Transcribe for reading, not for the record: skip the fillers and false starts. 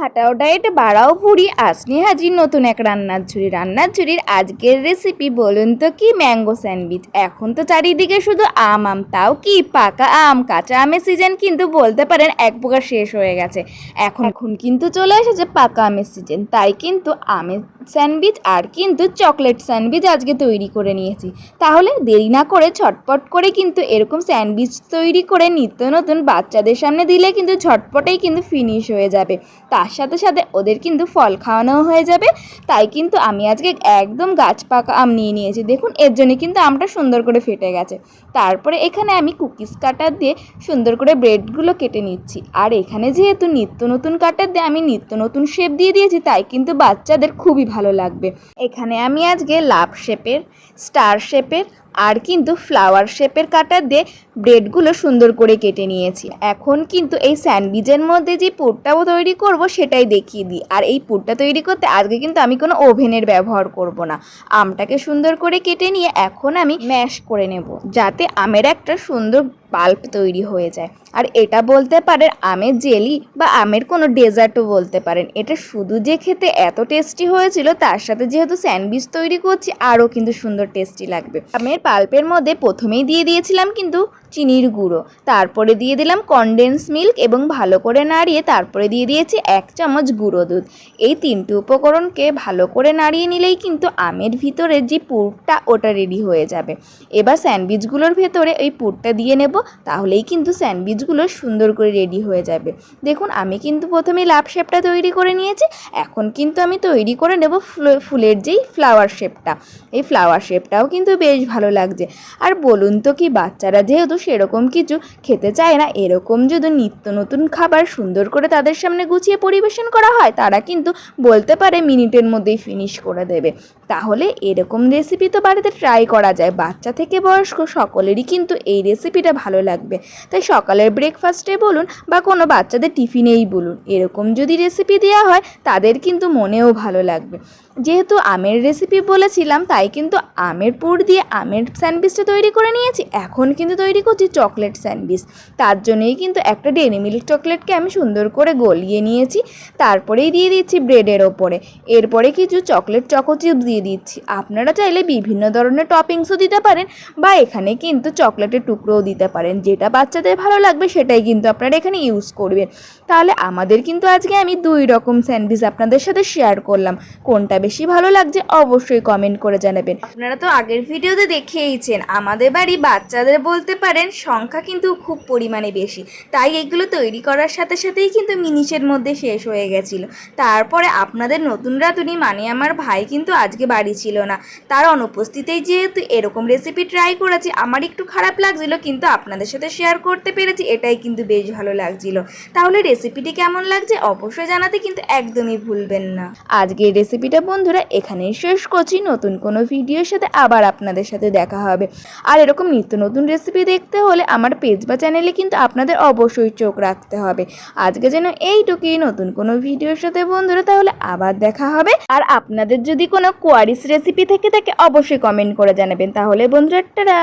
হাঁটাও diet বাড়াও ভুঁড়ি আজ নিয়ে হাজির নতুন এক রান্নার ঝুড়ির আজকের রেসিপি বলুন তো কি ম্যাঙ্গো স্যান্ডউইচ। এখন তো চারিদিকে শুধু আম আম, তাও কি পাকা আম, কাঁচা আমের সিজন কিন্তু বলতে পারেন এক প্রকার শেষ হয়ে গেছে। এখন কিন্তু চলে এসেছে পাকা আমের সিজন, তাই কিন্তু আমের স্যান্ডউইচ আর কিন্তু চকলেট স্যান্ডউইচ আজকে তৈরি করে নিয়েছি। তাহলে দেরি না করে ঝটপট করে কিন্তু এরকম স্যান্ডউইচ তৈরি করে নিত্য নতুন বাচ্চাদের সামনে দিলে কিন্তু ঝটপটেই কিন্তু ফিনিশ হয়ে যাবে, তার সাথে সাথে ওদের কিন্তু ফল খাওয়ানোও হয়ে যাবে। তাই কিন্তু আমি আজকে একদম গাছ পাকা আম নিয়ে নিয়েছি। দেখুন এর জন্য কিন্তু আমটা সুন্দর করে ফেটে গেছে। তারপরে এখানে আমি কুকিজ কাটার দিয়ে সুন্দর করে ব্রেডগুলো কেটে নিচ্ছি। আর এখানে যেহেতু নিত্য নতুন কাটার দিয়ে আমি নিত্য নতুন শেপ দিয়ে দিয়েছি, তাই কিন্তু বাচ্চাদের খুবই ভালো লাগবে। এখানে আমি আজকে লাভ শেপের, স্টার শেপের আর কিন্তু ফ্লাওয়ার শেপের কাটার দিয়ে ব্রেডগুলো সুন্দর করে কেটে নিয়েছি। এখন কিন্তু এই স্যান্ডউইচের মধ্যে যে পুরটা তৈরি করব সেটাই দেখিয়ে দিই। আর এই পুরটা তৈরি করতে আজকে কিন্তু আমি কোনো ওভেনের ব্যবহার করব না। আমটাকে সুন্দর করে কেটে নিয়ে এখন আমি ম্যাশ করে নেব, যাতে আমের একটা সুন্দর পাল্প তৈরি হয়ে যায়। আর এটা বলতে পারেন আমের জেলি বা আমের কোনো ডেজার্টও বলতে পারেন। এটা শুধু যে খেতে এত টেস্টি হয়েছিল, তার সাথে যেহেতু স্যান্ডউইচ তৈরি করছি আরও কিন্তু সুন্দর টেস্টি লাগবে। আমের পাল্পের মধ্যে প্রথমেই দিয়ে দিয়েছিলাম কিন্তু চিনির গুঁড়ো, তারপরে দিয়ে দিলাম কনডেন্স মিল্ক এবং ভালো করে নাড়িয়ে তারপরে দিয়ে দিয়েছি 1 চামচ গুঁড়ো দুধ। এই তিনটি উপকরণকে ভালো করে নাড়িয়ে নিলেই কিন্তু আমের ভিতরে যে পুরটা ওটা রেডি হয়ে যাবে। এবার স্যান্ডউইচগুলোর ভেতরে এই পুরটা দিয়ে নেব, তাহলেই কিন্তু স্যান্ডউইচগুলো সুন্দর করে রেডি হয়ে যাবে। দেখুন আমি কিন্তু প্রথমে লাভ শেপটা তৈরি করে নিয়েছি। এখন কিন্তু আমি তৈরি করে নেব ফুলের যেই ফ্লাওয়ার শেপটা। এই ফ্লাওয়ার শেপটাও কিন্তু বেশ ভালো লাগছে। আর বলুন তো কি, বাচ্চারা যেহেতু সেরকম কিছু খেতে চায় না, এরকম যদি নিত্য নতুন খাবার সুন্দর করে তাদের সামনে গুছিয়ে পরিবেশন করা হয়, তারা কিন্তু বলতে পারে মিনিটের মধ্যেই ফিনিশ করে দেবে। তাহলে এরকম রেসিপি তো বাড়িতে ট্রাই করা যায়। বাচ্চা থেকে বয়স্ক সকলেরই কিন্তু এই রেসিপিটা ভালো লাগবে। তাই সকালের ব্রেকফাস্টে বলুন বা কোনো বাচ্চাদের টিফিনেই বলুন, এরকম যদি রেসিপি দেওয়া হয় তাদের কিন্তু মনেও ভালো লাগবে। যেহেতু আমের রেসিপি বলেছিলাম, তাই কিন্তু আমের পুর দিয়ে আমের স্যান্ডউইচটা তৈরি করে নিয়েছি। এখন কিন্তু তৈরি করছি চকলেট স্যান্ডউইচ। তার জন্যই কিন্তু একটা ডেইরি মিল্ক চকলেটকে আমি সুন্দর করে গলিয়ে নিয়েছি, তারপরেই দিয়ে দিচ্ছি ব্রেডের ওপরে। এরপরে কিছু চকলেট চকো চিপস দিয়ে দিচ্ছি। আপনারা চাইলে বিভিন্ন ধরনের টপিংসও দিতে পারেন বা এখানে কিন্তু চকলেটের টুকরোও দিতে পারেন। যেটা বাচ্চাদের ভালো লাগবে সেটাই কিন্তু আপনারা এখানে ইউজ করবেন। তাহলে আমাদের কিন্তু আজকে আমি 2 রকম স্যান্ডউইচ আপনাদের সাথে শেয়ার করলাম। কোনটা বেশি ভালো লাগছে অবশ্যই কমেন্ট করে জানাবেন। আপনারা তো আগের ভিডিওতে দেখেইছেন আমাদের বাড়ি বাচ্চাদের বলতে পারেন সংখ্যা কিন্তু খুব পরিমাণে বেশি, তাই এগুলো তৈরি করার সাথে সাথেই কিন্তু মিনিটের মধ্যে শেষ হয়ে গেছিল। তারপরে আপনাদের নতুন রাঁধুনি মানে আমার ভাই কিন্তু আজকে বাড়ি ছিল না, তার অনুপস্থিতিতেই যেহেতু এরকম রেসিপি ট্রাই করেছি, আমার একটু খারাপ লাগছিল, কিন্তু আপনাদের সাথে শেয়ার করতে পেরেছি, এটাই কিন্তু বেশ ভালো লাগছিল। তাহলে রেসিপিটি কেমন লাগছে অবশ্যই জানাতে কিন্তু একদমই ভুলবেন না। আজকের রেসিপিটা বন্ধুরা এখানেই শেষ করছি। নতুন কোনো ভিডিওর সাথে আবার আপনাদের সাথে দেখা হবে। আর এরকম নিত্য নতুন রেসিপি দেখতে হলে আমার পেজ বা চ্যানেলে কিন্তু আপনাদের অবশ্যই চোখ রাখতে হবে। আজকে যেন এইটুকুই, নতুন কোনো ভিডিওর সাথে বন্ধুরা তাহলে আবার দেখা হবে। আর আপনাদের যদি কোনো কোয়ারিস রেসিপি থেকে থাকে অবশ্যই কমেন্ট করে জানাবেন। তাহলে বন্ধুরা টাটা।